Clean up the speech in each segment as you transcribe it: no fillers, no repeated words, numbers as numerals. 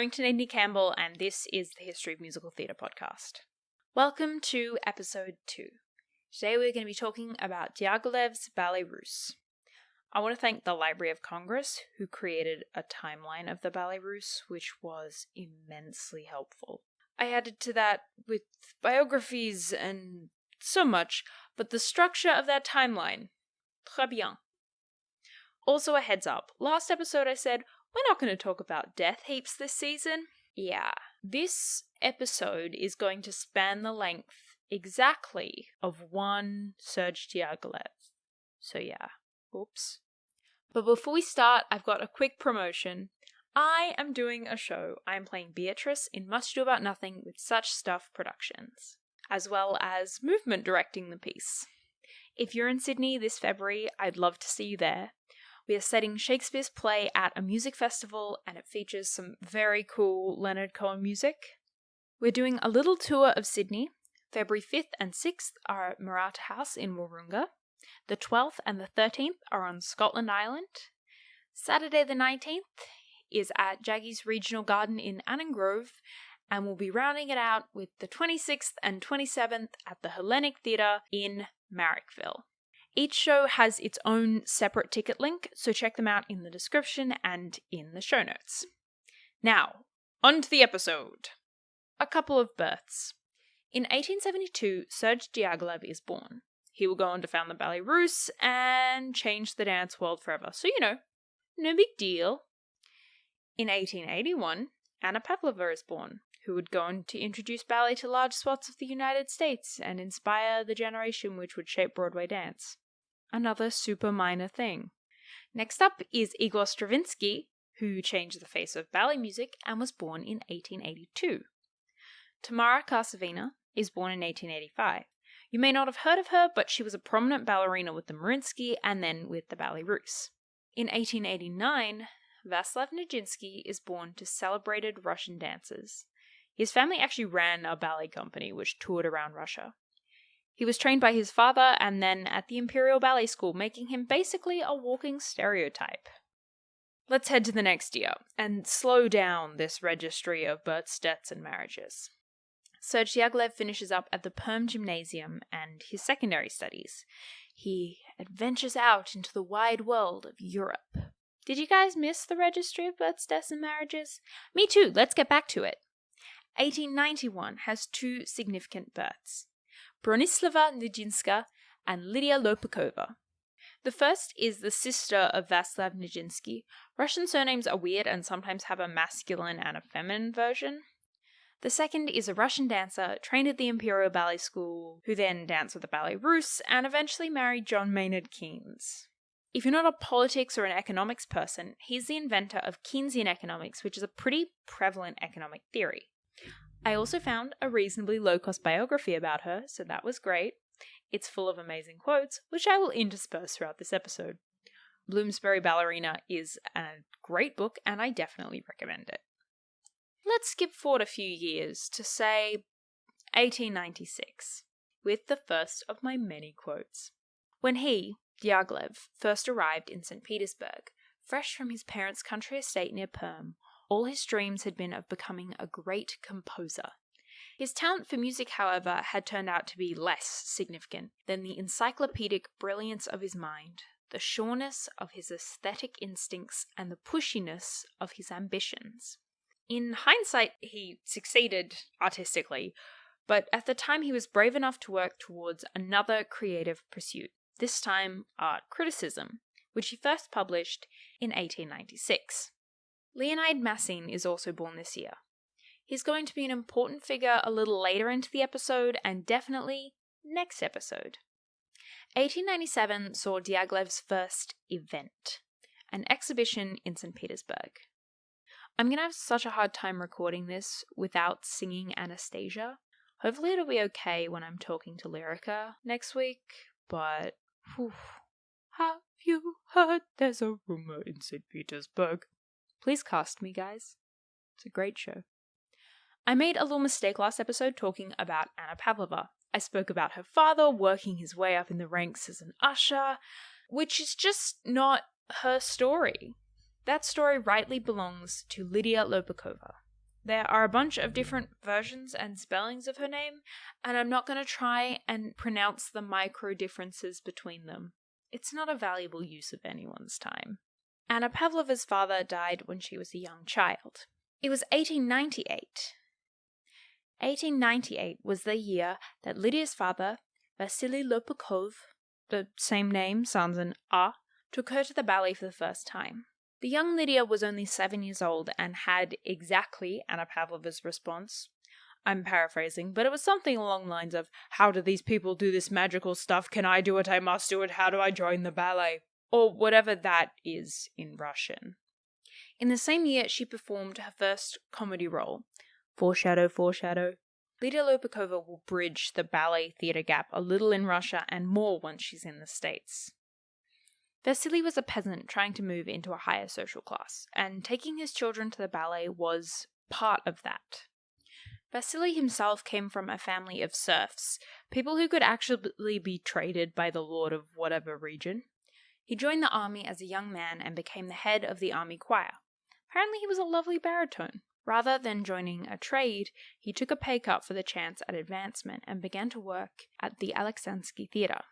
Warrington Indy Campbell, and this is the History of Musical Theatre podcast. Welcome to episode 2. Today we're going to be talking about Diaghilev's Ballet Russes. I want to thank the Library of Congress, who created a timeline of the Ballet Russes, which was immensely helpful. I added to that with biographies and so much, but the structure of that timeline, très bien. Also a heads up, last episode I said, we're not going to talk about death heaps this season. Yeah, this episode is going to span the length exactly of one Serge Diaghilev. So yeah, oops. But before we start, I've got a quick promotion. I am doing a show. I am playing Beatrice in Much Ado About Nothing with Such Stuff Productions, as well as movement directing the piece. If you're in Sydney this February, I'd love to see you there. We are setting Shakespeare's play at a music festival, and it features some very cool Leonard Cohen music. We're doing a little tour of Sydney. February 5th and 6th are at Maratha House in Wahroonga. The 12th and the 13th are on Scotland Island. Saturday the 19th is at Jaggy's Regional Garden in Annan Grove, and we'll be rounding it out with the 26th and 27th at the Hellenic Theatre in Marrickville. Each show has its own separate ticket link, so check them out in the description and in the show notes. Now, on to the episode. A couple of births. In 1872, Serge Diaghilev is born. He will go on to found the Ballet Russes and change the dance world forever, so no big deal. In 1881, Anna Pavlova is born, who would go on to introduce ballet to large swaths of the United States and inspire the generation which would shape Broadway dance. Another super minor thing. Next up is Igor Stravinsky, who changed the face of ballet music and was born in 1882. Tamara Karsavina is born in 1885. You may not have heard of her, but she was a prominent ballerina with the Mariinsky and then with the Ballet Russes. In 1889, Vaslav Najinsky is born to celebrated Russian dancers. His family actually ran a ballet company which toured around Russia. He was trained by his father and then at the Imperial Ballet School, making him basically a walking stereotype. Let's head to the next year and slow down this registry of births, deaths, and marriages. Serge Diaghilev finishes up at the Perm Gymnasium and his secondary studies. He adventures out into the wide world of Europe. Did you guys miss the registry of births, deaths, and marriages? Me too, let's get back to it. 1891 has two significant births. Bronislava Nijinska and Lydia Lopukova. The first is the sister of Vaslav Najinsky. Russian surnames are weird and sometimes have a masculine and a feminine version. The second is a Russian dancer trained at the Imperial Ballet School, who then danced with the Ballet Russes and eventually married John Maynard Keynes. If you're not a politics or an economics person, he's the inventor of Keynesian economics, which is a pretty prevalent economic theory. I also found a reasonably low-cost biography about her, so that was great. It's full of amazing quotes, which I will intersperse throughout this episode. Bloomsbury Ballerina is a great book, and I definitely recommend it. Let's skip forward a few years to, say, 1896, with the first of my many quotes. When he, Diaghilev, first arrived in St. Petersburg, fresh from his parents' country estate near Perm, all his dreams had been of becoming a great composer. His talent for music, however, had turned out to be less significant than the encyclopedic brilliance of his mind, the sureness of his aesthetic instincts, and the pushiness of his ambitions. In hindsight, he succeeded artistically, but at the time he was brave enough to work towards another creative pursuit, this time art criticism, which he first published in 1896. Leonard Massene is also born this year. He's going to be an important figure a little later into the episode, and definitely next episode. 1897 saw Diaghilev's first event, an exhibition in St. Petersburg. I'm going to have such a hard time recording this without singing Anastasia. Hopefully it'll be okay when I'm talking to Lyrica next week, but have you heard there's a rumor in St. Petersburg? Please cast me, guys. It's a great show. I made a little mistake last episode talking about Anna Pavlova. I spoke about her father working his way up in the ranks as an usher, which is just not her story. That story rightly belongs to Lydia Lopukova. There are a bunch of different versions and spellings of her name, and I'm not going to try and pronounce the micro differences between them. It's not a valuable use of anyone's time. Anna Pavlova's father died when she was a young child. It was 1898. 1898 was the year that Lydia's father, Vasily Lopukov, the same name, sans an A, took her to the ballet for the first time. The young Lydia was only 7 years old and had exactly Anna Pavlova's response. I'm paraphrasing, but it was something along the lines of, "How do these people do this magical stuff? Can I do it? I must do it. How do I join the ballet?" Or whatever that is in Russian. In the same year, she performed her first comedy role. Foreshadow, foreshadow. Lydia Lopukova will bridge the ballet theatre gap a little in Russia and more once she's in the States. Vasily was a peasant trying to move into a higher social class, and taking his children to the ballet was part of that. Vasily himself came from a family of serfs, people who could actually be traded by the lord of whatever region. He joined the army as a young man and became the head of the army choir. Apparently he was a lovely baritone. Rather than joining a trade, he took a pay cut for the chance at advancement and began to work at the Alexandrsky Theatre.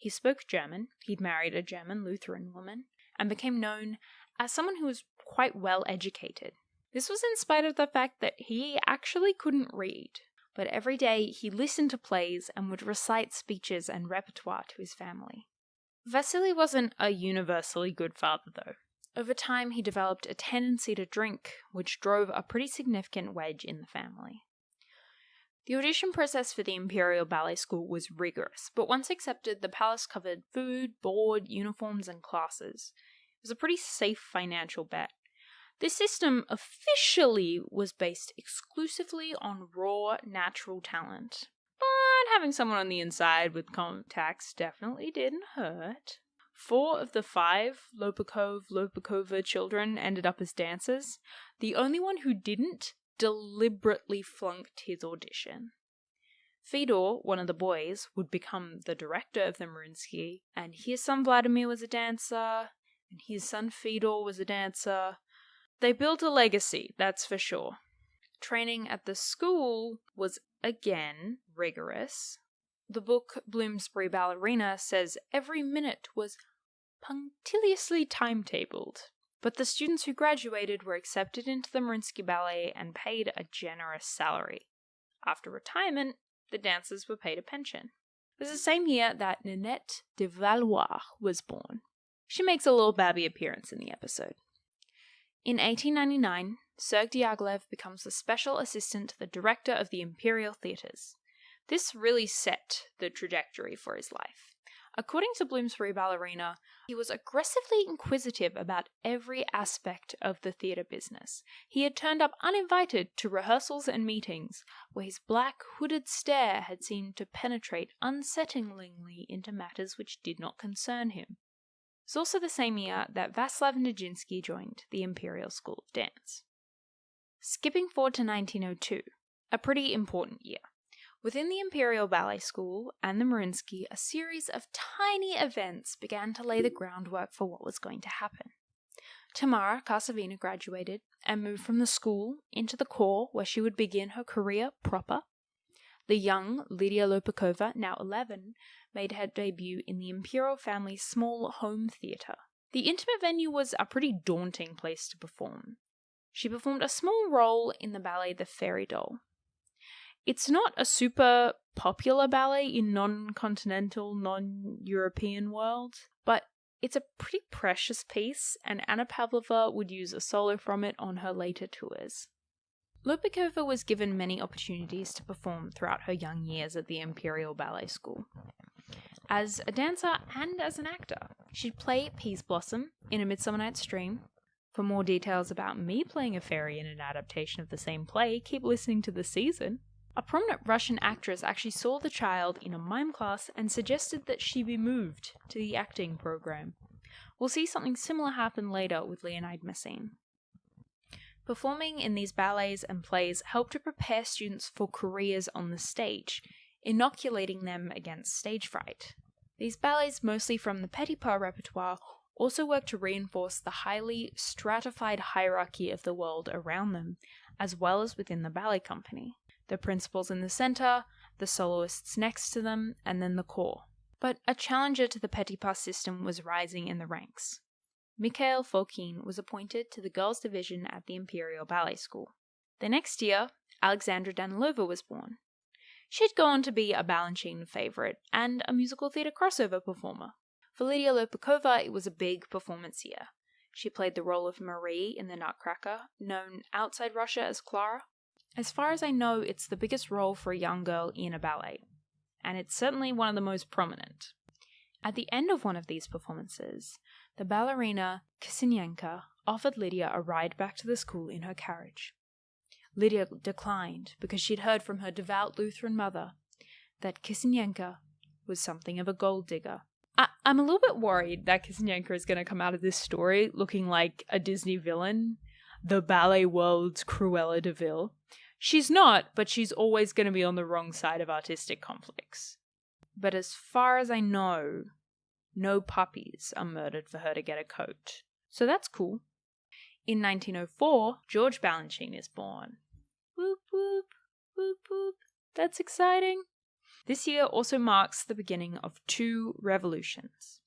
He spoke German, he'd married a German Lutheran woman, and became known as someone who was quite well educated. This was in spite of the fact that he actually couldn't read, but every day he listened to plays and would recite speeches and repertoire to his family. Vasily wasn't a universally good father, though. Over time, he developed a tendency to drink, which drove a pretty significant wedge in the family. The audition process for the Imperial Ballet School was rigorous, but once accepted, the palace covered food, board, uniforms, and classes. It was a pretty safe financial bet. This system officially was based exclusively on raw, natural talent. But having someone on the inside with contacts definitely didn't hurt. 4 of the 5 Lopukova children ended up as dancers. The only one who didn't deliberately flunked his audition. Fedor, one of the boys, would become the director of the Najinsky, and his son Vladimir was a dancer, and his son Fedor was a dancer. They built a legacy, that's for sure. Training at the school was, again, rigorous. The book Bloomsbury Ballerina says every minute was punctiliously timetabled. But the students who graduated were accepted into the Najinsky Ballet and paid a generous salary. After retirement, the dancers were paid a pension. It was the same year that Ninette de Valois was born. She makes a little babby appearance in the episode. In 1899, Serge Diaghilev becomes the special assistant to the director of the Imperial Theatres. This really set the trajectory for his life. According to Bloomsbury Ballerina, he was aggressively inquisitive about every aspect of the theatre business. He had turned up uninvited to rehearsals and meetings, where his black, hooded stare had seemed to penetrate unsettlingly into matters which did not concern him. It was also the same year that Vaslav Najinsky joined the Imperial School of Dance. Skipping forward to 1902, a pretty important year. Within the Imperial Ballet School and the Najinsky, a series of tiny events began to lay the groundwork for what was going to happen. Tamara Karsavina graduated and moved from the school into the corps where she would begin her career proper. The young Lydia Lopukova, now 11, made her debut in the Imperial family's small home theatre. The intimate venue was a pretty daunting place to perform. She performed a small role in the ballet The Fairy Doll. It's not a super popular ballet in non-continental, non-European world, but it's a pretty precious piece, and Anna Pavlova would use a solo from it on her later tours. Lopukova was given many opportunities to perform throughout her young years at the Imperial Ballet School. As a dancer and as an actor, she'd play Peas Blossom in A Midsummer Night's Dream. For more details about me playing a fairy in an adaptation of the same play, keep listening to the season. A prominent Russian actress actually saw the child in a mime class and suggested that she be moved to the acting program. We'll see something similar happen later with Leonard Massene. Performing in these ballets and plays helped to prepare students for careers on the stage, inoculating them against stage fright. These ballets, mostly from the petit pas repertoire, also work to reinforce the highly stratified hierarchy of the world around them as well as within the ballet company. The principals in the center, the soloists next to them, and then the corps. But a challenger to the petit pas system was rising in the ranks. Mikhail Falken was appointed to the girls' division at the Imperial Ballet School. The next year, Alexandra Danilova was born. She'd go on to be a Balanchine favorite and a musical theatre crossover performer. For Lydia Lopukova, it was a big performance year. She played the role of Marie in The Nutcracker, known outside Russia as Clara. As far as I know, it's the biggest role for a young girl in a ballet, and it's certainly one of the most prominent. At the end of one of these performances, the ballerina Kisynenko offered Lydia a ride back to the school in her carriage. Lydia declined because she'd heard from her devout Lutheran mother that Kisynenko was something of a gold digger. I'm a little bit worried that Kisynenko is going to come out of this story looking like a Disney villain, the ballet world's Cruella de Vil. She's not, but she's always going to be on the wrong side of artistic conflicts. But as far as I know, no puppies are murdered for her to get a coat. So that's cool. In 1904, George Balanchine is born. Whoop whoop, whoop whoop. That's exciting. This year also marks the beginning of two revolutions.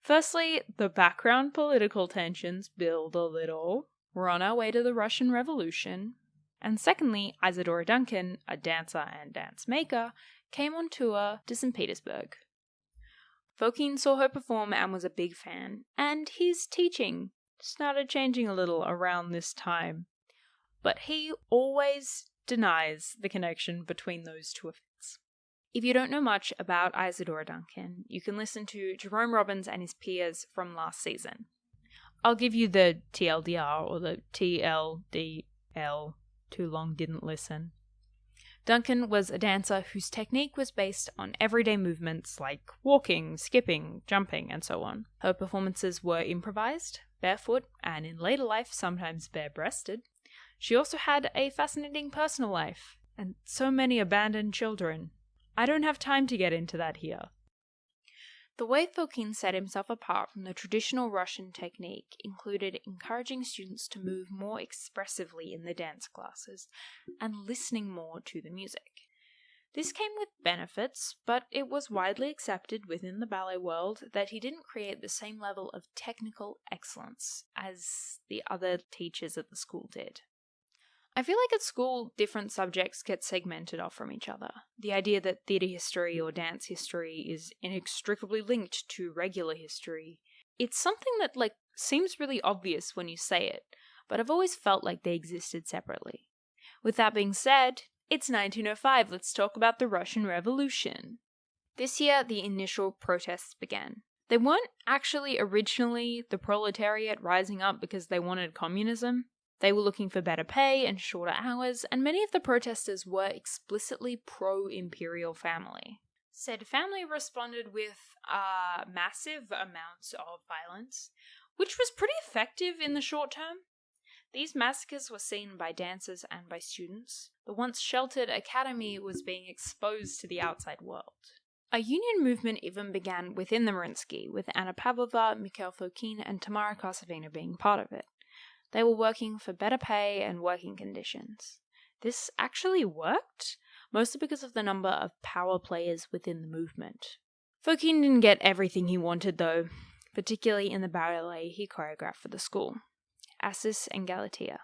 Firstly, the background political tensions build a little. We're on our way to the Russian Revolution. And secondly, Isadora Duncan, a dancer and dance maker, came on tour to St. Petersburg. Falken saw her perform and was a big fan, and his teaching started changing a little around this time. But he always denies the connection between those two events. If you don't know much about Isadora Duncan, you can listen to Jerome Robbins and his peers from last season. I'll give you the TLDR or the TLDL. Too long, didn't listen. Duncan was a dancer whose technique was based on everyday movements like walking, skipping, jumping, and so on. Her performances were improvised, barefoot, and in later life sometimes bare-breasted. She also had a fascinating personal life, and so many abandoned children. I don't have time to get into that here. The way Falken set himself apart from the traditional Russian technique included encouraging students to move more expressively in the dance classes and listening more to the music. This came with benefits, but it was widely accepted within the ballet world that he didn't create the same level of technical excellence as the other teachers at the school did. I feel like at school, different subjects get segmented off from each other. The idea that theatre history or dance history is inextricably linked to regular history. It's something that, seems really obvious when you say it, but I've always felt like they existed separately. With that being said, it's 1905, let's talk about the Russian Revolution. This year, the initial protests began. They weren't actually originally the proletariat rising up because they wanted communism. They were looking for better pay and shorter hours, and many of the protesters were explicitly pro-imperial family. Said family responded with massive amounts of violence, which was pretty effective in the short term. These massacres were seen by dancers and by students. The once sheltered academy was being exposed to the outside world. A union movement even began within the Mariinsky, with Anna Pavlova, Mikhail Falken, and Tamara Kosovina being part of it. They were working for better pay and working conditions. This actually worked, mostly because of the number of power players within the movement. Falken didn't get everything he wanted though, particularly in the ballet he choreographed for the school, Assis and Galatea.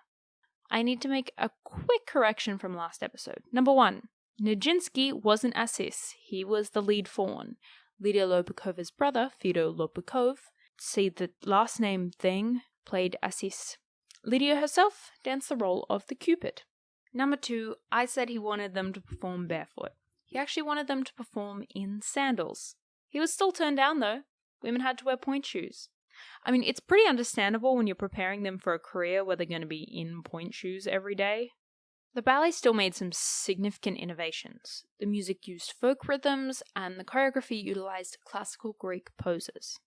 I need to make a quick correction from last episode. Number 1, Najinsky wasn't Assis, he was the lead faun. Lydia Lopukova's brother, Fyodor Lopukov, see the last name thing, played Assis. Lydia herself danced the role of the Cupid. Number 2, I said he wanted them to perform barefoot. He actually wanted them to perform in sandals. He was still turned down though. Women had to wear point shoes. I mean, it's pretty understandable when you're preparing them for a career where they're going to be in point shoes every day. The ballet still made some significant innovations. The music used folk rhythms, and the choreography utilized classical Greek poses.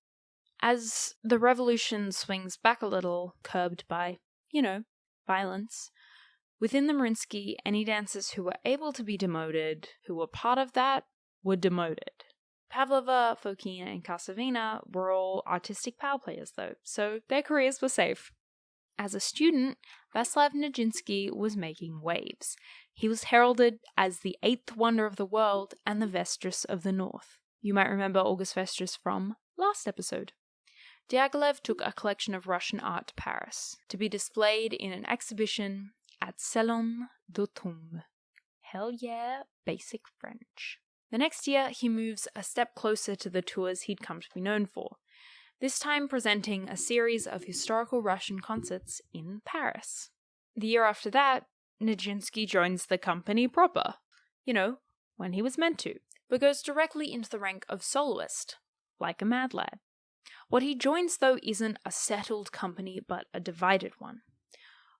As the revolution swings back a little, curbed by, violence, within the Mariinsky, any dancers who were able to be demoted, who were part of that, were demoted. Pavlova, Falken, and Kosovina were all artistic power players though, so their careers were safe. As a student, Vaslav Najinsky was making waves. He was heralded as the eighth wonder of the world and the Vestris of the North. You might remember August Vestris from last episode. Diaghilev took a collection of Russian art to Paris to be displayed in an exhibition at Salon d'Automne. Hell yeah, basic French. The next year, he moves a step closer to the tours he'd come to be known for, this time presenting a series of historical Russian concerts in Paris. The year after that, Najinsky joins the company proper. You know, when he was meant to, but goes directly into the rank of soloist, like a mad lad. What he joins, though, isn't a settled company, but a divided one.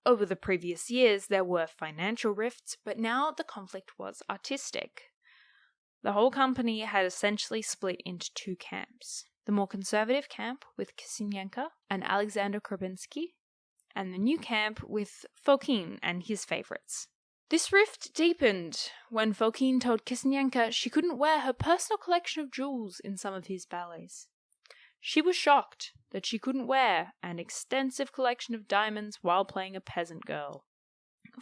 Over the previous years, there were financial rifts, but now the conflict was artistic. The whole company had essentially split into two camps. The more conservative camp with Kisynenko and Alexander Krabinsky, and the new camp with Falken and his favourites. This rift deepened when Falken told Kisynenko she couldn't wear her personal collection of jewels in some of his ballets. She was shocked that she couldn't wear an extensive collection of diamonds while playing a peasant girl.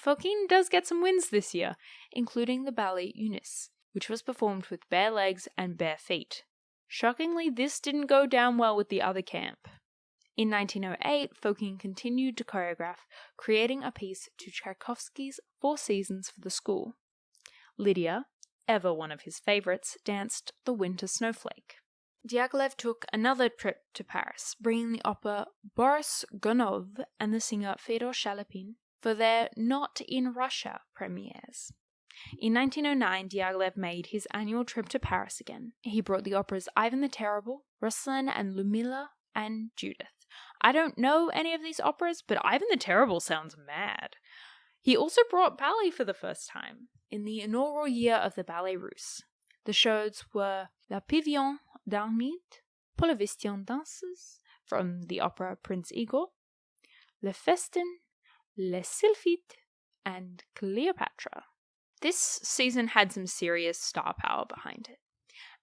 Falken does get some wins this year, including the ballet Eunice, which was performed with bare legs and bare feet. Shockingly, this didn't go down well with the other camp. In 1908, Falken continued to choreograph, creating a piece to Tchaikovsky's Four Seasons for the school. Lydia, ever one of his favourites, danced The Winter Snowflake. Diaghilev took another trip to Paris, bringing the opera Boris Godunov and the singer Fyodor Shaliapin for their Not in Russia premieres. In 1909, Diaghilev made his annual trip to Paris again. He brought the operas Ivan the Terrible, Ruslan and Ludmilla, and Judith. I don't know any of these operas, but Ivan the Terrible sounds mad. He also brought ballet for the first time, in the inaugural year of the Ballet Russes. The shows were La Pavillon d'Armide, Pour la Vestion Danseuse, from the opera Prince Igor, Le Festin, Les Sylphides, and Cleopatra. This season had some serious star power behind it.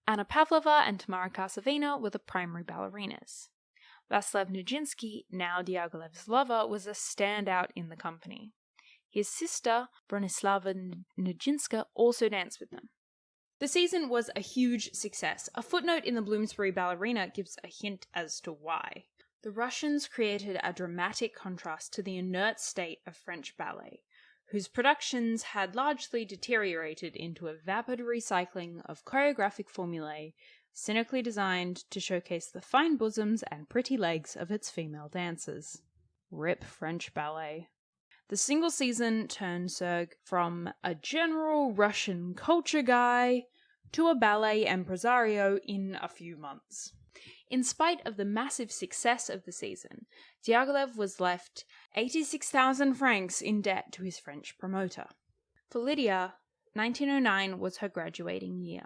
Anna Pavlova and Tamara Karsavina were the primary ballerinas. Vaslav Najinsky, now Diaghilev's lover, was a standout in the company. His sister, Bronislava Najinska, also danced with them. The season was a huge success. A footnote in the Bloomsbury Ballerina gives a hint as to why. The Russians created a dramatic contrast to the inert state of French ballet, whose productions had largely deteriorated into a vapid recycling of choreographic formulae, cynically designed to showcase the fine bosoms and pretty legs of its female dancers. Rip French ballet. The single season turned Serge from a general Russian culture guy to a ballet impresario in a few months. In spite of the massive success of the season, Diaghilev was left 86,000 francs in debt to his French promoter. For Lydia, 1909 was her graduating year.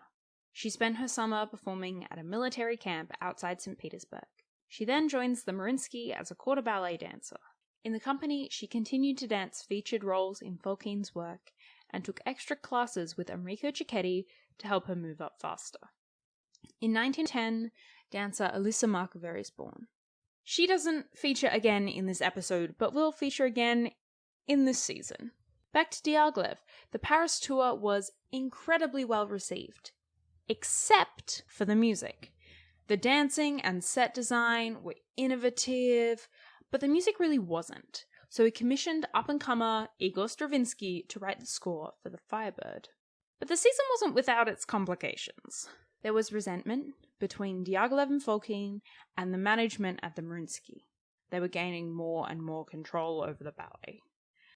She spent her summer performing at a military camp outside St. Petersburg. She then joins the Mariinsky as a quarter ballet dancer. In the company, she continued to dance featured roles in Falken's work and took extra classes with Enrico Cicchetti to help her move up faster. In 1910, dancer Elisa Markover is born. She doesn't feature again in this episode, but will feature again in this season. Back to Diaghilev. The Paris tour was incredibly well received, except for the music. The dancing and set design were innovative, but the music really wasn't, so he commissioned up-and-comer Igor Stravinsky to write the score for The Firebird. But the season wasn't without its complications. There was resentment between Diaghilev and Falken and the management at the Mariinsky. They were gaining more and more control over the ballet.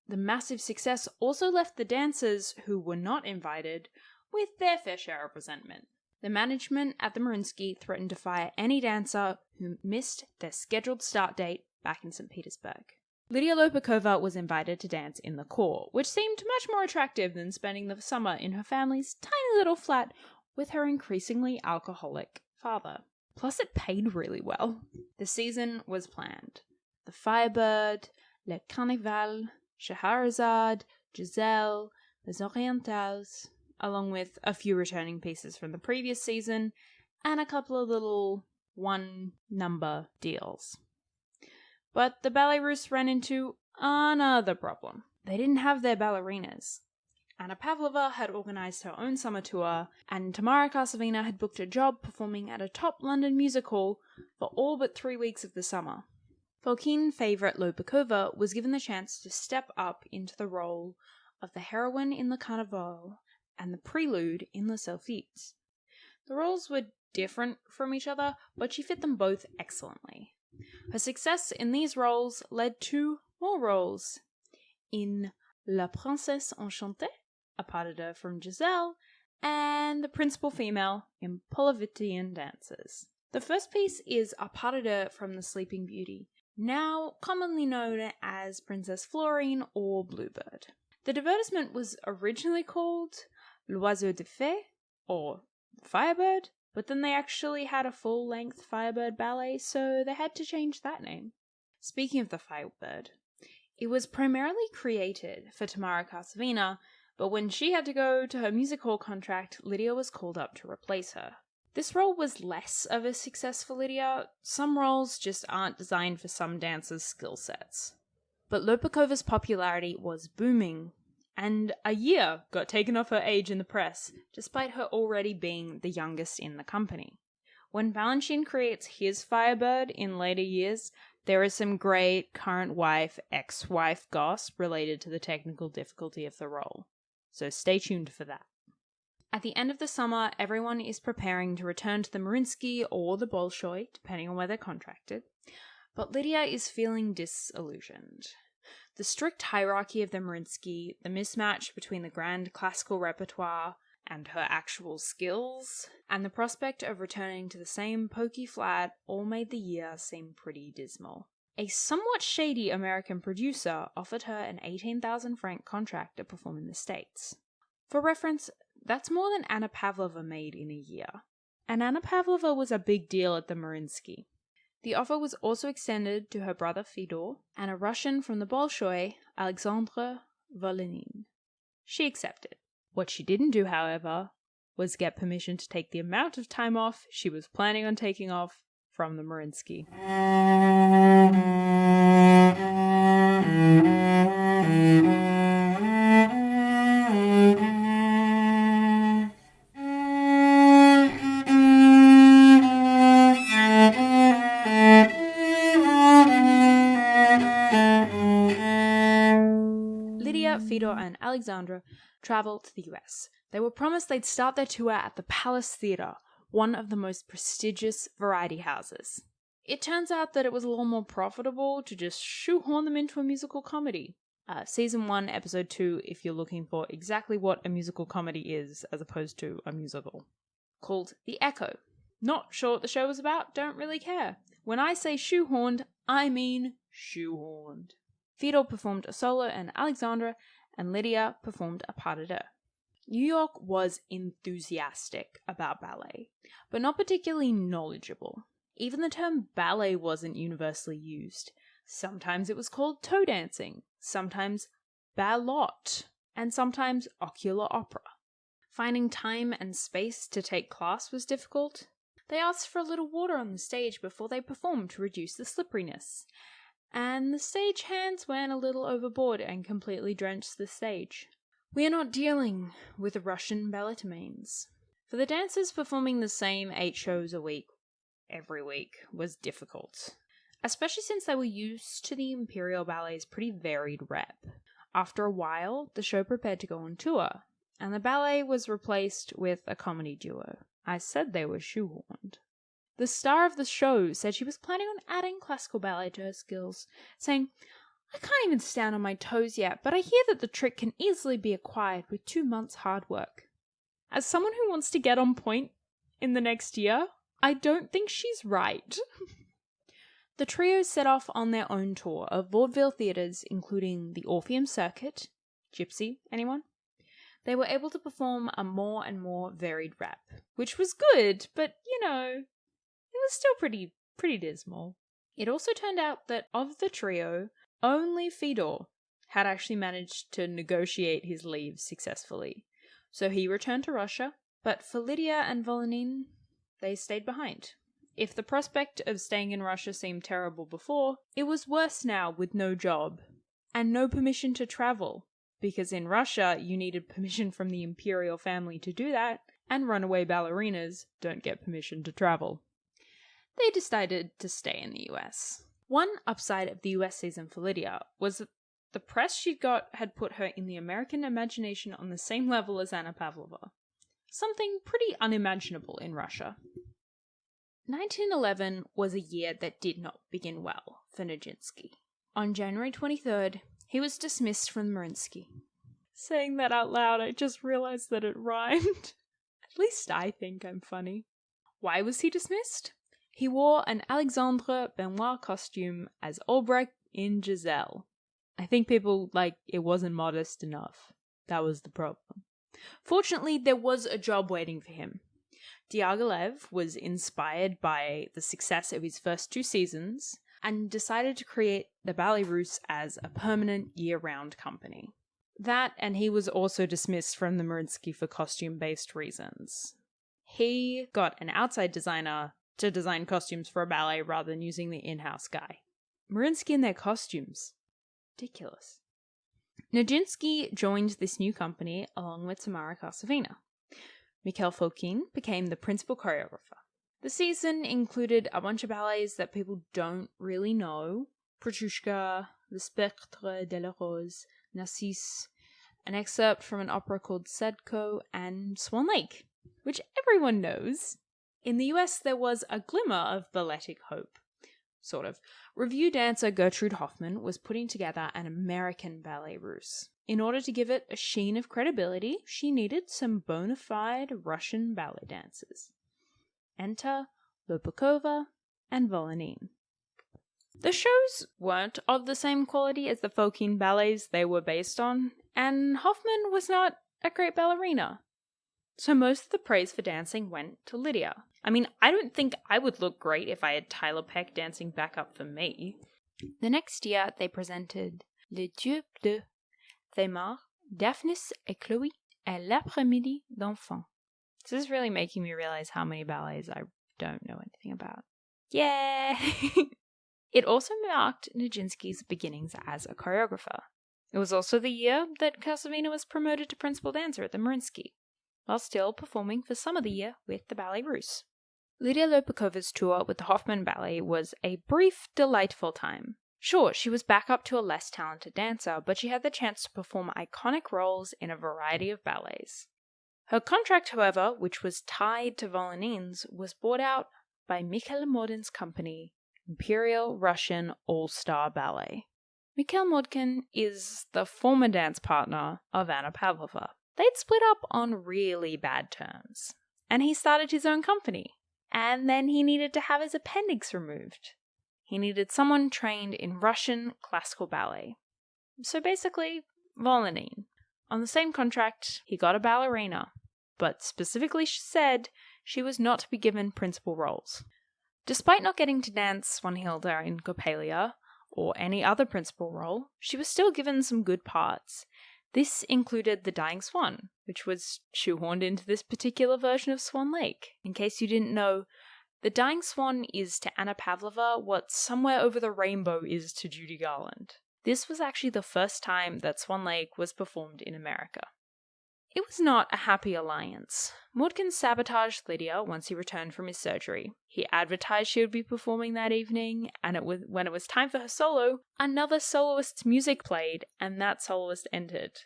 The massive success also left the dancers who were not invited with their fair share of resentment. The management at the Mariinsky threatened to fire any dancer who missed their scheduled start date back in St. Petersburg. Lydia Lopakova was invited to dance in the corps, which seemed much more attractive than spending the summer in her family's tiny little flat with her increasingly alcoholic father. Plus, it paid really well. The season was planned. The Firebird, Le Carnival, Scheherazade, Giselle, Les Orientales, along with a few returning pieces from the previous season, and a couple of little one-number deals. But the Ballet Russes ran into another problem. They didn't have their ballerinas. Anna Pavlova had organised her own summer tour, and Tamara Karsavina had booked a job performing at a top London music hall for all but 3 weeks of the summer. Falken favourite Lopakova was given the chance to step up into the role of the heroine in Le Carnaval and the prelude in Les Sylphides. The roles were different from each other, but she fit them both excellently. Her success in these roles led to more roles in La Princesse Enchantée, a pas de deux from Giselle, and the principal female in Polovitian Dances. The first piece is a pas de deux from The Sleeping Beauty, now commonly known as Princess Florine or Bluebird. The divertisement was originally called L'Oiseau de Fée, or Firebird, but then they actually had a full-length Firebird ballet, so they had to change that name. Speaking of the Firebird, it was primarily created for Tamara Karsavina, but when she had to go to her music hall contract, Lydia was called up to replace her. This role was less of a success for Lydia. Some roles just aren't designed for some dancers' skill sets. But Lopakova's popularity was booming, and a year got taken off her age in the press, despite her already being the youngest in the company. When Balanchine creates his Firebird in later years, there is some great current wife, ex-wife gossip related to the technical difficulty of the role. So stay tuned for that. At the end of the summer, everyone is preparing to return to the Mariinsky or the Bolshoi, depending on where they're contracted. But Lydia is feeling disillusioned. The strict hierarchy of the Mariinsky, the mismatch between the grand classical repertoire and her actual skills, and the prospect of returning to the same pokey flat all made the year seem pretty dismal. A somewhat shady American producer offered her an 18,000 franc contract to perform in the States. For reference, that's more than Anna Pavlova made in a year. And Anna Pavlova was a big deal at the Mariinsky. The offer was also extended to her brother Fedor and a Russian from the Bolshoi, Alexandre Volonin. She accepted. What she didn't do, however, was get permission to take the amount of time off she was planning on taking off from the Mariinsky. Lydia, Fedor, and Alexandra traveled to the US. They were promised they'd start their tour at the Palace Theatre, one of the most prestigious variety houses. It turns out that it was a little more profitable to just shoehorn them into a musical comedy. Season 1, Episode 2, if you're looking for exactly what a musical comedy is as opposed to a musical. Called The Echo. Not sure what the show was about, don't really care. When I say shoehorned, I mean shoehorned. Fedor performed a solo and Alexandra, and Lydia performed a pas de deux. New York was enthusiastic about ballet, but not particularly knowledgeable. Even the term ballet wasn't universally used. Sometimes it was called toe dancing, sometimes ballot, and sometimes ocular opera. Finding time and space to take class was difficult. They asked for a little water on the stage before they performed to reduce the slipperiness. And the stagehands went a little overboard and completely drenched the stage. We are not dealing with Russian balletomanes. For the dancers, performing the same 8 shows a week, every week, was difficult. Especially since they were used to the Imperial Ballet's pretty varied rep. After a while, the show prepared to go on tour, and the ballet was replaced with a comedy duo. I said they were shoehorned. The star of the show said she was planning on adding classical ballet to her skills, saying, "I can't even stand on my toes yet, but I hear that the trick can easily be acquired with 2 months' hard work." As someone who wants to get on point in the next year, I don't think she's right. The trio set off on their own tour of vaudeville theatres, including the Orpheum Circuit. Gypsy, anyone? They were able to perform a more and more varied rep, which was good, but, it was still pretty dismal. It also turned out that of the trio, only Fedor had actually managed to negotiate his leave successfully. So he returned to Russia, but for Lydia and Volonin, they stayed behind. If the prospect of staying in Russia seemed terrible before, it was worse now with no job and no permission to travel, because in Russia you needed permission from the Imperial family to do that, and runaway ballerinas don't get permission to travel. They decided to stay in the US. One upside of the US season for Lydia was that the press she'd got had put her in the American imagination on the same level as Anna Pavlova. Something pretty unimaginable in Russia. 1911 was a year that did not begin well for Najinsky. On January 23rd, he was dismissed from Mariinsky. Saying that out loud, I just realized that it rhymed. At least I think I'm funny. Why was he dismissed? He wore an Alexandre Benoit costume as Albrecht in Giselle. I think people it wasn't modest enough. That was the problem. Fortunately, there was a job waiting for him. Diaghilev was inspired by the success of his first 2 seasons and decided to create the Ballet Russes as a permanent year-round company. That, and he was also dismissed from the Mariinsky for costume-based reasons. He got an outside designer to design costumes for a ballet rather than using the in-house guy. Mariinsky and their costumes. Ridiculous. Najinsky joined this new company along with Tamara Karsavina. Mikhail Falken became the principal choreographer. The season included a bunch of ballets that people don't really know. Petrushka, Le Spectre de la Rose, Narcisse, an excerpt from an opera called Sadko, and Swan Lake, which everyone knows. In the US, there was a glimmer of balletic hope. Sort of. Revue dancer Gertrude Hoffmann was putting together an American Ballet Russe. In order to give it a sheen of credibility, she needed some bona fide Russian ballet dancers. Enter Lopukova and Volonin. The shows weren't of the same quality as the Falken ballets they were based on, and Hoffmann was not a great ballerina. So most of the praise for dancing went to Lydia. I mean, I don't think I would look great if I had Tyler Peck dancing back up for me. The next year, they presented Les Dieux Bleus, Thémard, Daphnis et Chloé, et L'après-midi d'enfant. This is really making me realize how many ballets I don't know anything about. Yeah! It also marked Najinsky's beginnings as a choreographer. It was also the year that Karsavina was promoted to principal dancer at the Mariinsky, while still performing for some of the year with the Ballet Russe. Lydia Lopukova's tour with the Hoffmann Ballet was a brief, delightful time. Sure, she was back up to a less talented dancer, but she had the chance to perform iconic roles in a variety of ballets. Her contract, however, which was tied to Volonin's, was bought out by Mikhail Modin's company, Imperial Russian All-Star Ballet. Mikhail Modkin is the former dance partner of Anna Pavlova. They'd split up on really bad terms, and he started his own company. And then he needed to have his appendix removed. He needed someone trained in Russian classical ballet. So basically, Volonin. On the same contract, he got a ballerina, but specifically said she was not to be given principal roles. Despite not getting to dance Swanhilda in Coppelia, or any other principal role, she was still given some good parts. This included The Dying Swan, which was shoehorned into this particular version of Swan Lake. In case you didn't know, The Dying Swan is to Anna Pavlova what Somewhere Over the Rainbow is to Judy Garland. This was actually the first time that Swan Lake was performed in America. It was not a happy alliance. Modkin sabotaged Lydia once he returned from his surgery. He advertised she would be performing that evening, and when it was time for her solo, another soloist's music played, and that soloist entered.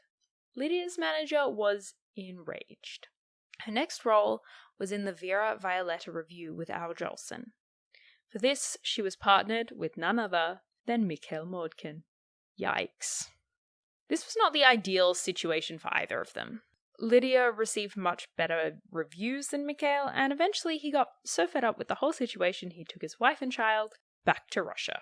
Lydia's manager was enraged. Her next role was in the Vera Violetta revue with Al Jolson. For this, she was partnered with none other than Mikhail Modkin. Yikes. This was not the ideal situation for either of them. Lydia received much better reviews than Mikhail, and eventually he got so fed up with the whole situation he took his wife and child back to Russia.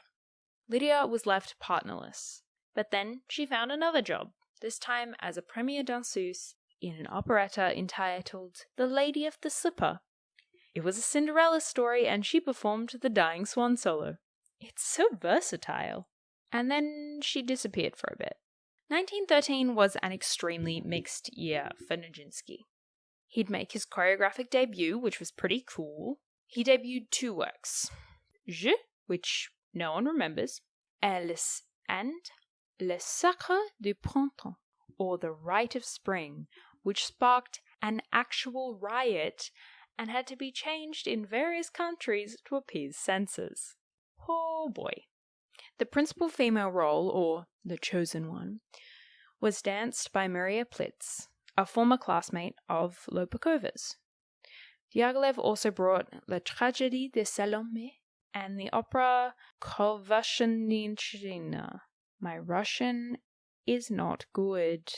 Lydia was left partnerless, but then she found another job, this time as a premiere danseuse in an operetta entitled The Lady of the Slipper. It was a Cinderella story, and she performed the Dying Swan solo. It's so versatile. And then she disappeared for a bit. 1913 was an extremely mixed year for Najinsky. He'd make his choreographic debut, which was pretty cool. He debuted 2 works, Jeu, which no one remembers, and Le Sacre du Printemps, or The Rite of Spring, which sparked an actual riot and had to be changed in various countries to appease censors. Oh boy. The principal female role, or the chosen one, was danced by Maria Plitz, a former classmate of Lopakova's. Diaghilev also brought La Tragédie de Salomé and the opera Kolvashenitchina. My Russian is not good.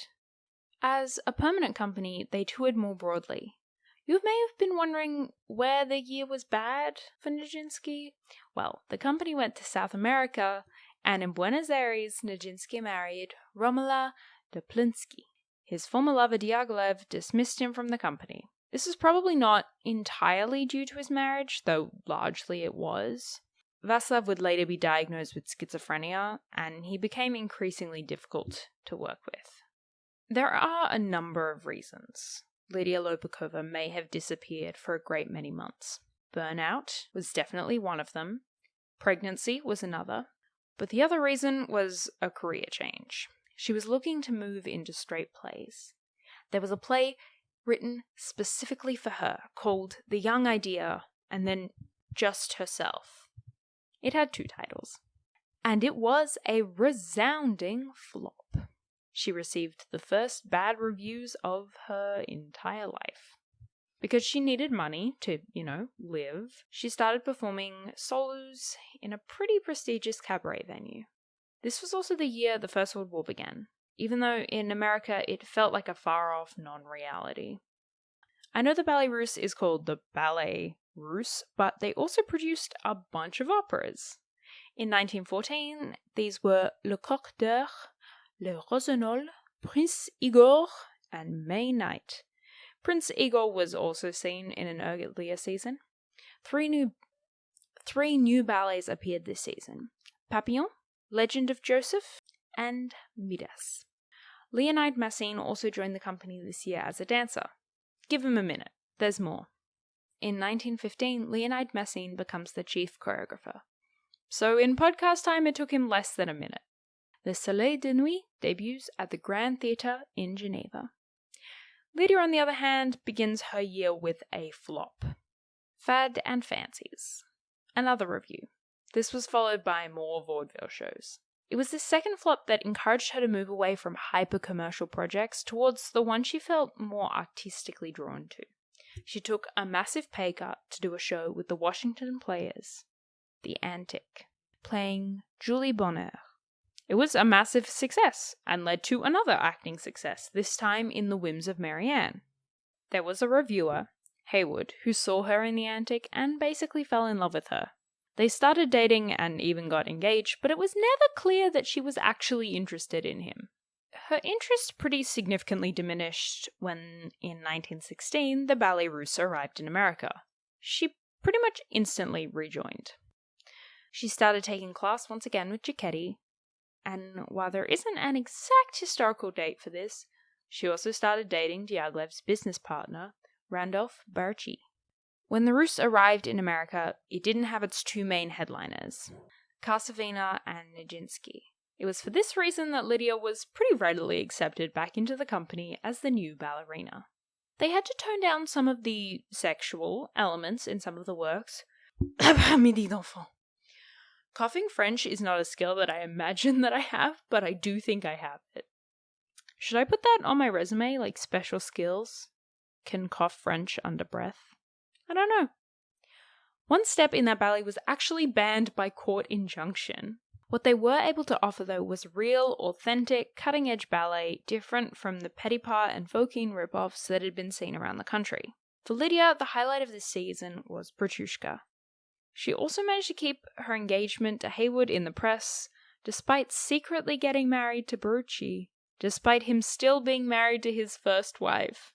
As a permanent company, they toured more broadly. You may have been wondering where the year was bad for Najinsky. Well, the company went to South America, and in Buenos Aires, Najinsky married Romola Duplinsky. His former lover Diaghilev dismissed him from the company. This was probably not entirely due to his marriage, though largely it was. Vasilev would later be diagnosed with schizophrenia, and he became increasingly difficult to work with. There are a number of reasons Lydia Lopakova may have disappeared for a great many months. Burnout was definitely one of them. Pregnancy was another. But the other reason was a career change. She was looking to move into straight plays. There was a play written specifically for her called The Young Idea, and then just herself. It had 2 titles. And it was a resounding flop. She received the first bad reviews of her entire life. Because she needed money to, live, she started performing solos in a pretty prestigious cabaret venue. This was also the year the First World War began, even though in America it felt like a far-off non-reality. I know the Ballet Russe is called the Ballet Russe, but they also produced a bunch of operas. In 1914, these were Le Coq d'Or, Le Rossignol, Prince Igor, and May Night. Prince Igor was also seen in an earlier season. 3 new ballets appeared this season: Papillon, Legend of Joseph, and Midas. Leonard Massene also joined the company this year as a dancer. Give him a minute, there's more. In 1915, Leonard Massene becomes the chief choreographer. So in podcast time, it took him less than a minute. Le Soleil de Nuit debuts at the Grand Theatre in Geneva. Lydia, on the other hand, begins her year with a flop. Fad and Fancies. Another review. This was followed by more vaudeville shows. It was this second flop that encouraged her to move away from hyper-commercial projects towards the one she felt more artistically drawn to. She took a massive pay cut to do a show with the Washington Players, The Antic, playing Julie Bonheur. It was a massive success and led to another acting success, this time in The Whims of Marianne. There was a reviewer, Haywood, who saw her in The Antic and basically fell in love with her. They started dating and even got engaged, but it was never clear that she was actually interested in him. Her interest pretty significantly diminished when, in 1916, the Ballet Russe arrived in America. She pretty much instantly rejoined. She started taking class once again with Giacchetti, and while there isn't an exact historical date for this, she also started dating Diaghilev's business partner, Randolph Barchi. When the Russe arrived in America, it didn't have its 2 main headliners, Karsavina and Najinsky. It was for this reason that Lydia was pretty readily accepted back into the company as the new ballerina. They had to tone down some of the sexual elements in some of the works. Midi d'enfant. Coughing French is not a skill that I imagine that I have, but I do think I have it. Should I put that on my resume, like special skills? Can cough French under breath? I don't know. One step in that ballet was actually banned by court injunction. What they were able to offer, though, was real, authentic, cutting-edge ballet, different from the Petipa and Fokine rip-offs that had been seen around the country. For Lydia, the highlight of this season was Petrushka. She also managed to keep her engagement to Haywood in the press, despite secretly getting married to Barucci, despite him still being married to his first wife.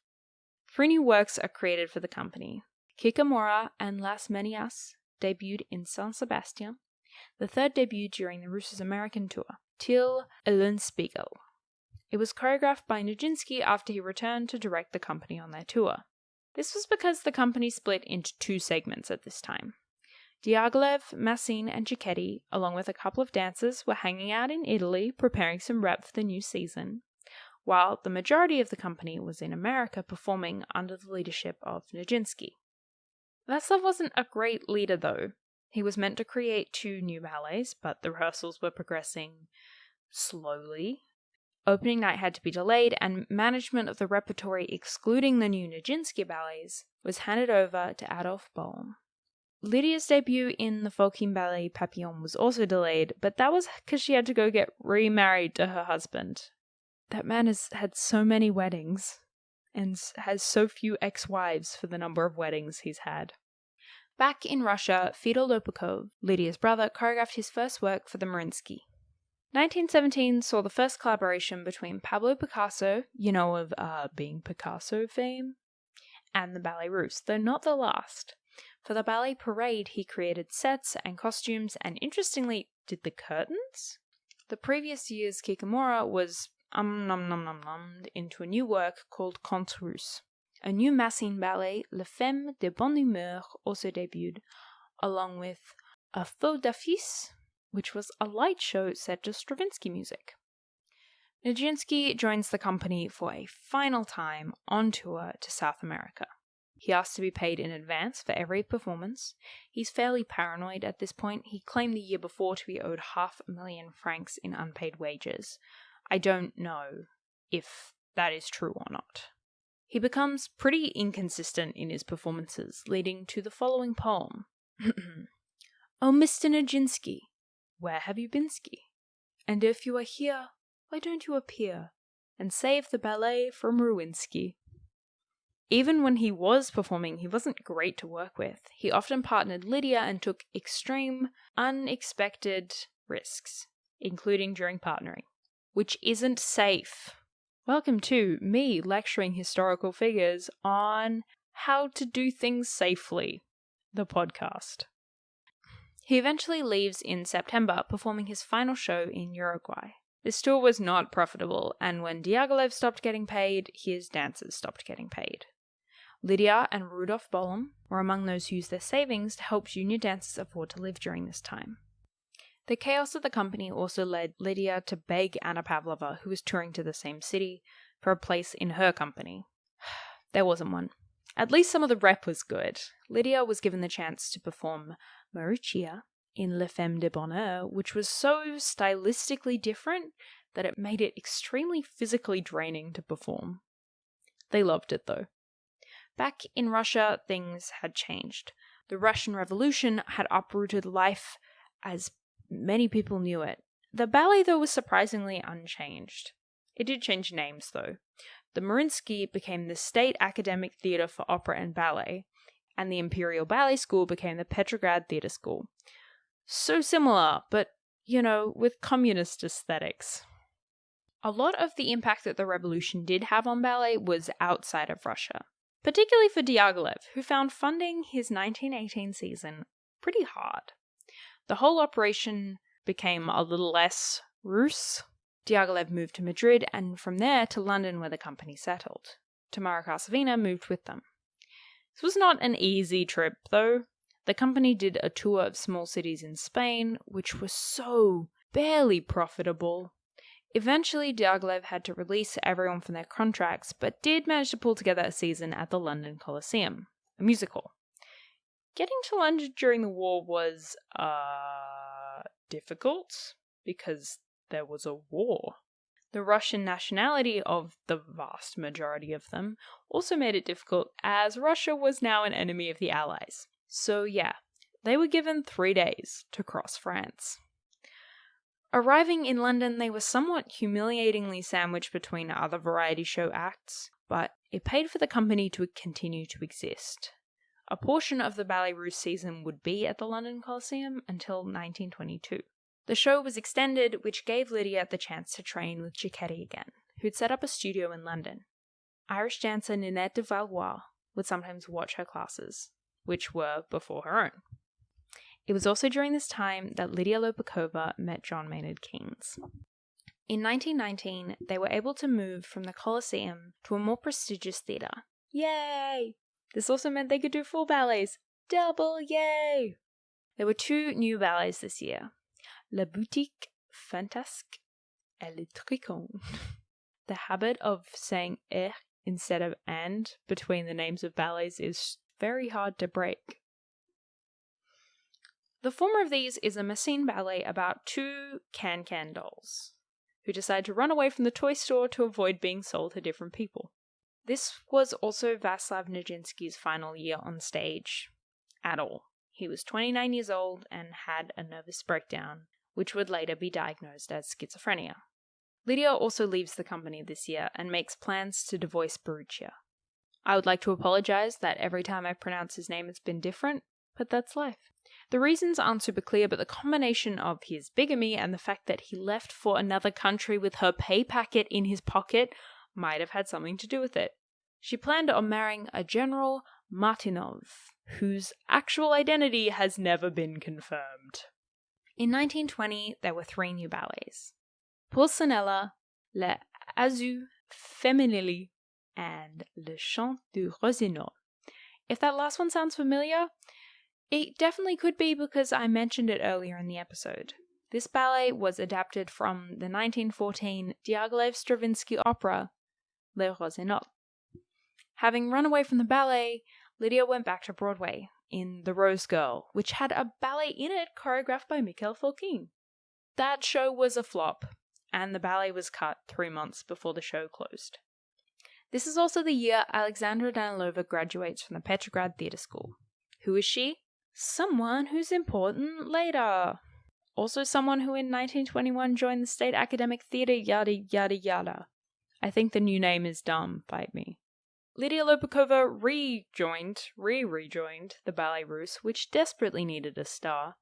3 new works are created for the company. Kikamora and Las Menias debuted in San Sebastian. The 3rd debuted during the Russes' American tour, Till Eulenspiegel. It was choreographed by Najinsky after he returned to direct the company on their tour. This was because the company split into two segments at this time. Diaghilev, Massene, and Giacchetti, along with a couple of dancers, were hanging out in Italy preparing some rep for the new season, while the majority of the company was in America performing under the leadership of Najinsky. Václav wasn't a great leader though. He was meant to create 2 new ballets, but the rehearsals were progressing slowly. Opening night had to be delayed, and management of the repertory, excluding the new Najinsky ballets, was handed over to Adolf Boehm. Lydia's debut in the Falken ballet Papillon was also delayed, but that was because she had to go get remarried to her husband. That man has had so many weddings, and has so few ex-wives for the number of weddings he's had. Back in Russia, Fyodor Lopukov, Lydia's brother, choreographed his first work for the Mariinsky. 1917 saw the first collaboration between Pablo Picasso, of being Picasso fame, and the Ballet Russes, though not the last. For the ballet parade, he created sets and costumes, and interestingly, did the curtains. The previous year's Kikamura was into a new work called Contes Russes. A new Massene ballet, Les Femmes de Bonne Humeur, also debuted, along with a feu d'artifice, which was a light show set to Stravinsky music. Najinsky joins the company for a final time on tour to South America. He asked to be paid in advance for every performance. He's fairly paranoid at this point. He claimed the year before to be owed 500,000 francs in unpaid wages. I don't know if that is true or not. He becomes pretty inconsistent in his performances, leading to the following poem. Oh, Mr. Najinsky, where have you been ski? And if you are here, why don't you appear and save the ballet from Ruinsky? Even when he was performing, he wasn't great to work with. He often partnered Lydia and took extreme, unexpected risks, including during partnering, which isn't safe. Welcome to me lecturing historical figures on how to do things safely, the podcast. He eventually leaves in September, performing his final show in Uruguay. This tour was not profitable, and when Diaghilev stopped getting paid, his dancers stopped getting paid. Lydia and Rudolf Boehm were among those who used their savings to help junior dancers afford to live during this time. The chaos of the company also led Lydia to beg Anna Pavlova, who was touring to the same city, for a place in her company. There wasn't one. At least some of the rep was good. Lydia was given the chance to perform Maruccia in Les Femmes de Bonheur, which was so stylistically different that it made it extremely physically draining to perform. They loved it though. Back in Russia, things had changed. The Russian Revolution had uprooted life as many people knew it. The ballet, though, was surprisingly unchanged. It did change names, though. The Mariinsky became the State Academic Theatre for Opera and Ballet, and the Imperial Ballet School became the Petrograd Theatre School. So similar, but, with communist aesthetics. A lot of the impact that the revolution did have on ballet was outside of Russia, particularly for Diaghilev, who found funding his 1918 season pretty hard. The whole operation became a little less Russe. Diaghilev moved to Madrid, and from there to London, where the company settled. Tamara Karsavina moved with them. This was not an easy trip, though. The company did a tour of small cities in Spain, which was so barely profitable. Eventually, Diaghilev had to release everyone from their contracts, but did manage to pull together a season at the London Coliseum, a musical. Getting to London during the war was, difficult, because there was a war. The Russian nationality of the vast majority of them also made it difficult, as Russia was now an enemy of the Allies. So yeah, they were given 3 days to cross France. Arriving in London, they were somewhat humiliatingly sandwiched between other variety show acts, but it paid for the company to continue to exist. A portion of the Ballet Russes season would be at the London Coliseum until 1922. The show was extended, which gave Lydia the chance to train with Giacchetti again, who'd set up a studio in London. Irish dancer Ninette de Valois would sometimes watch her classes, which were before her own. It was also during this time that Lydia Lopukova met John Maynard Keynes. In 1919, they were able to move from the Coliseum to a more prestigious theatre. Yay! This also meant they could do 4 ballets. Double yay! There were 2 new ballets this year. La Boutique Fantasque et Le Tricon. The habit of saying instead of and between the names of ballets is very hard to break. The former of these is a Massene ballet about 2 can-can dolls who decide to run away from the toy store to avoid being sold to different people. This was also Václav Najinsky's final year on stage at all. He was 29 years old and had a nervous breakdown, which would later be diagnosed as schizophrenia. Lydia also leaves the company this year and makes plans to divorce Baruchia. I would like to apologize that every time I pronounce his name it's been different, but that's life. The reasons aren't super clear, but the combination of his bigamy and the fact that he left for another country with her pay packet in his pocket might have had something to do with it. She planned on marrying a General Martinov, whose actual identity has never been confirmed. In 1920, there were 3 new ballets. Pulcinella, Les Azus Féminili, and Le Chant du Rossignol. If that last one sounds familiar, it definitely could be because I mentioned it earlier in the episode. This ballet was adapted from the 1914 Diaghilev Stravinsky opera, Le Rossignol. Having run away from the ballet, Lydia went back to Broadway in The Rose Girl, which had a ballet in it choreographed by Mikhail Falken. That show was a flop, and the ballet was cut 3 months before the show closed. This is also the year Alexandra Danilova graduates from the Petrograd Theatre School. Who is she? Someone who's important later. Also someone who in 1921 joined the State Academic Theatre, yada yada yada. I think the new name is dumb, bite me. Lydia Lopukova rejoined the Ballet Russe, which desperately needed a star.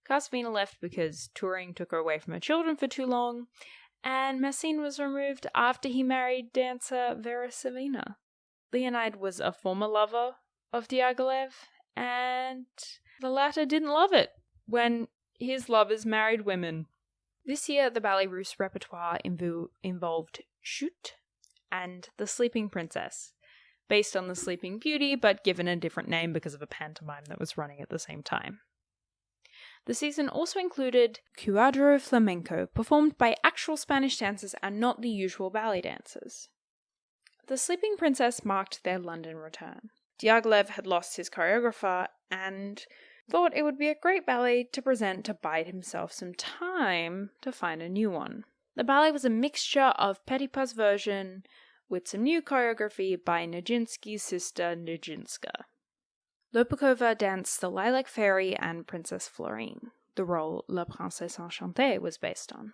Karsavina left because touring took her away from her children for too long, and Massene was removed after he married dancer Vera Savina. Leonid was a former lover of Diaghilev, and the latter didn't love it when his lovers married women. This year, the Ballet Russe repertoire involved Chute and The Sleeping Princess, based on The Sleeping Beauty, but given a different name because of a pantomime that was running at the same time. The season also included Cuadro Flamenco, performed by actual Spanish dancers and not the usual ballet dancers. The Sleeping Princess marked their London return. Diaghilev had lost his choreographer and thought it would be a great ballet to present to bide himself some time to find a new one. The ballet was a mixture of Petipa's version with some new choreography by Najinsky's sister Najinska. Lopukova danced The Lilac Fairy and Princess Florine, the role La Princesse Enchantée was based on.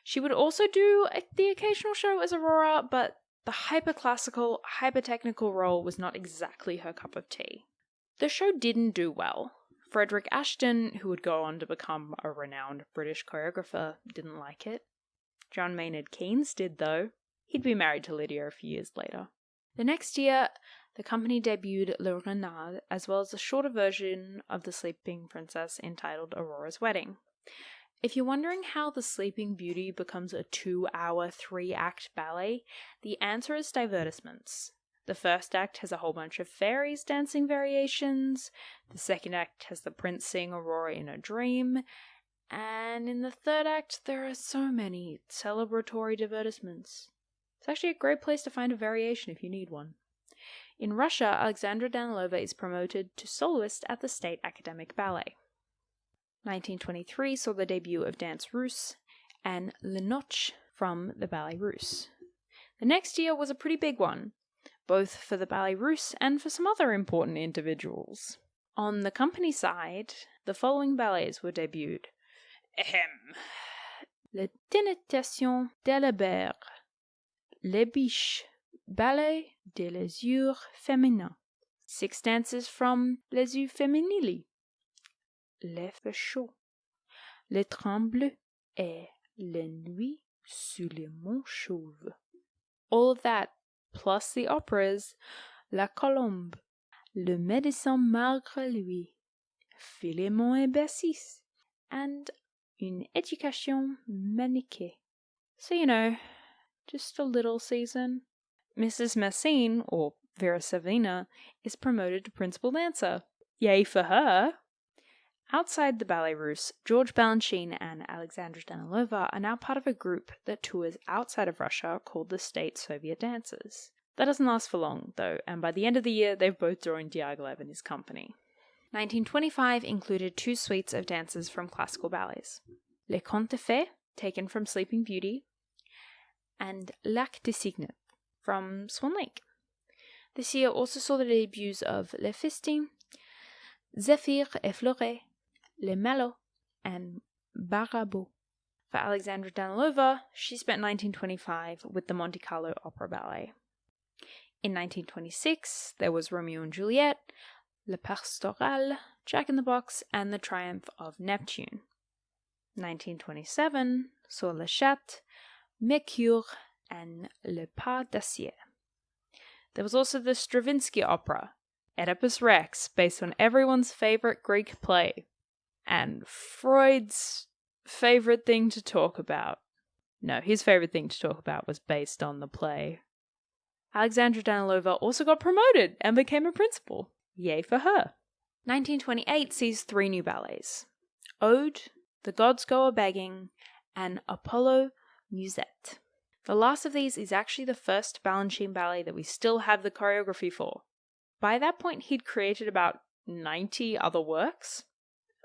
She would also do the occasional show as Aurora, but the hyper-classical, hyper-technical role was not exactly her cup of tea. The show didn't do well. Frederick Ashton, who would go on to become a renowned British choreographer, didn't like it. John Maynard Keynes did, though. He'd be married to Lydia a few years later. The next year, the company debuted Le Renard, as well as a shorter version of The Sleeping Princess entitled Aurora's Wedding. If you're wondering how The Sleeping Beauty becomes a 2-hour, 3-act ballet, the answer is divertissements. The first act has a whole bunch of fairies dancing variations, the second act has the prince seeing Aurora in a dream, and in the third act there are so many celebratory divertissements. It's actually a great place to find a variation if you need one. In Russia, Alexandra Danilova is promoted to soloist at the State Academic Ballet. 1923 saw the debut of Danse Russe and Le Notch from the Ballet Russe. The next year was a pretty big one, both for the Ballet Russe and for some other important individuals. On the company side, the following ballets were debuted. La Dénonciation de la Berre, Les Biches, Ballet de l'Azur Féminin, 6 dances from Les Yeux Féminili, Les Feux Chauds, Les Trains Bleus, et Les Nuits sous les Monts Chauves. All of that, plus the operas La Colombe, Le Médecin Malgré Lui, Philémon et Bercis, and Une Éducation Maniquée. So, just a little season. Mrs. Massene, or Vera Savina, is promoted to principal dancer. Yay for her! Outside the Ballet Russe, George Balanchine and Alexandra Danilova are now part of a group that tours outside of Russia called the State Soviet Dancers. That doesn't last for long, though, and by the end of the year, they've both joined Diaghilev and his company. 1925 included 2 suites of dances from classical ballets. Les Contes de Fées, taken from Sleeping Beauty, and Lac des Cygnes from Swan Lake. This year also saw the debuts of Les Festins, Zéphyr et Fleuret, Les Malots, and Barabeau. For Alexandra Danilova, she spent 1925 with the Monte Carlo Opera Ballet. In 1926, there was Romeo and Juliet, Le Pastoral, Jack in the Box, and The Triumph of Neptune. 1927 saw Le Chat, Mercure, and Le Pas d'Acier. There was also the Stravinsky opera, Oedipus Rex, based on everyone's favourite Greek play, and Freud's favourite thing to talk about. No, his favourite thing to talk about was based on the play. Alexandra Danilova also got promoted and became a principal. Yay for her. 1928 sees 3 new ballets: Ode, The Gods Go A-Begging, and Apollo Musette. The last of these is actually the first Balanchine ballet that we still have the choreography for. By that point, he'd created about 90 other works.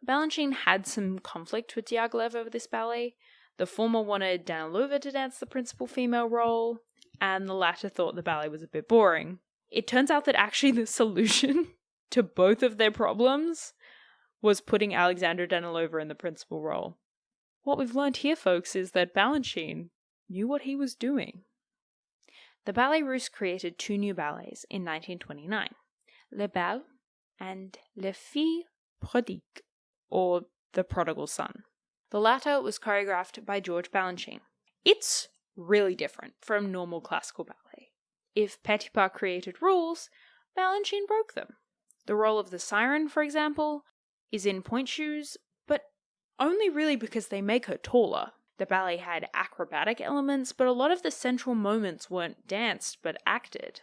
Balanchine had some conflict with Diaghilev over this ballet. The former wanted Danilova to dance the principal female role, and the latter thought the ballet was a bit boring. It turns out that actually the solution to both of their problems was putting Alexandra Danilova in the principal role. What we've learned here, folks, is that Balanchine knew what he was doing. The Ballet Russe created 2 new ballets in 1929, Le Bal and Le Fils Prodigue, or The Prodigal Son. The latter was choreographed by George Balanchine. It's really different from normal classical ballet. If Petipa created rules, Balanchine broke them. The role of the siren, for example, is in point shoes, but only really because they make her taller. The ballet had acrobatic elements, but a lot of the central moments weren't danced but acted.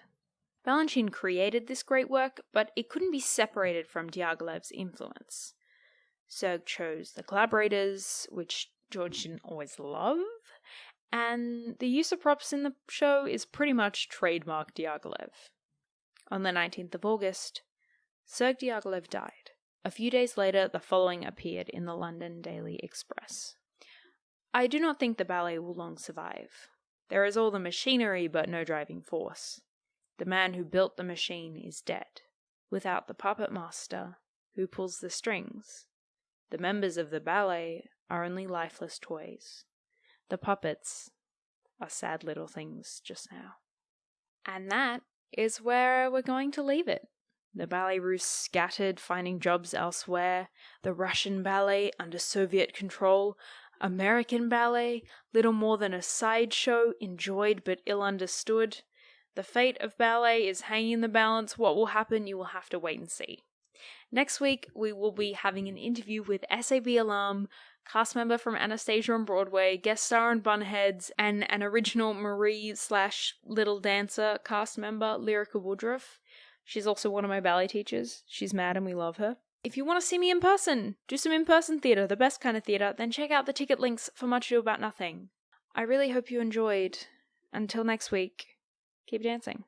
Balanchine created this great work, but it couldn't be separated from Diaghilev's influence. Serge chose the collaborators, which George didn't always love, and the use of props in the show is pretty much trademark Diaghilev. On the 19th of August, Serge Diaghilev died. A few days later, the following appeared in the London Daily Express. I do not think the ballet will long survive. There is all the machinery but no driving force. The man who built the machine is dead, without the puppet master who pulls the strings. The members of the ballet are only lifeless toys. The puppets are sad little things just now. And that is where we're going to leave it. The Ballet Russe scattered, finding jobs elsewhere. The Russian ballet under Soviet control. American ballet, little more than a sideshow, enjoyed but ill understood. The fate of ballet is hanging in the balance. What will happen, you will have to wait and see. Next week, we will be having an interview with SAB alum, cast member from Anastasia on Broadway, guest star on Bunheads, and an original Marie/Little Dancer cast member, Lyrica Woodruff. She's also one of my ballet teachers. She's mad and we love her. If you want to see me in person, do some in-person theatre, the best kind of theatre, then check out the ticket links for Much Ado About Nothing. I really hope you enjoyed. Until next week, keep dancing.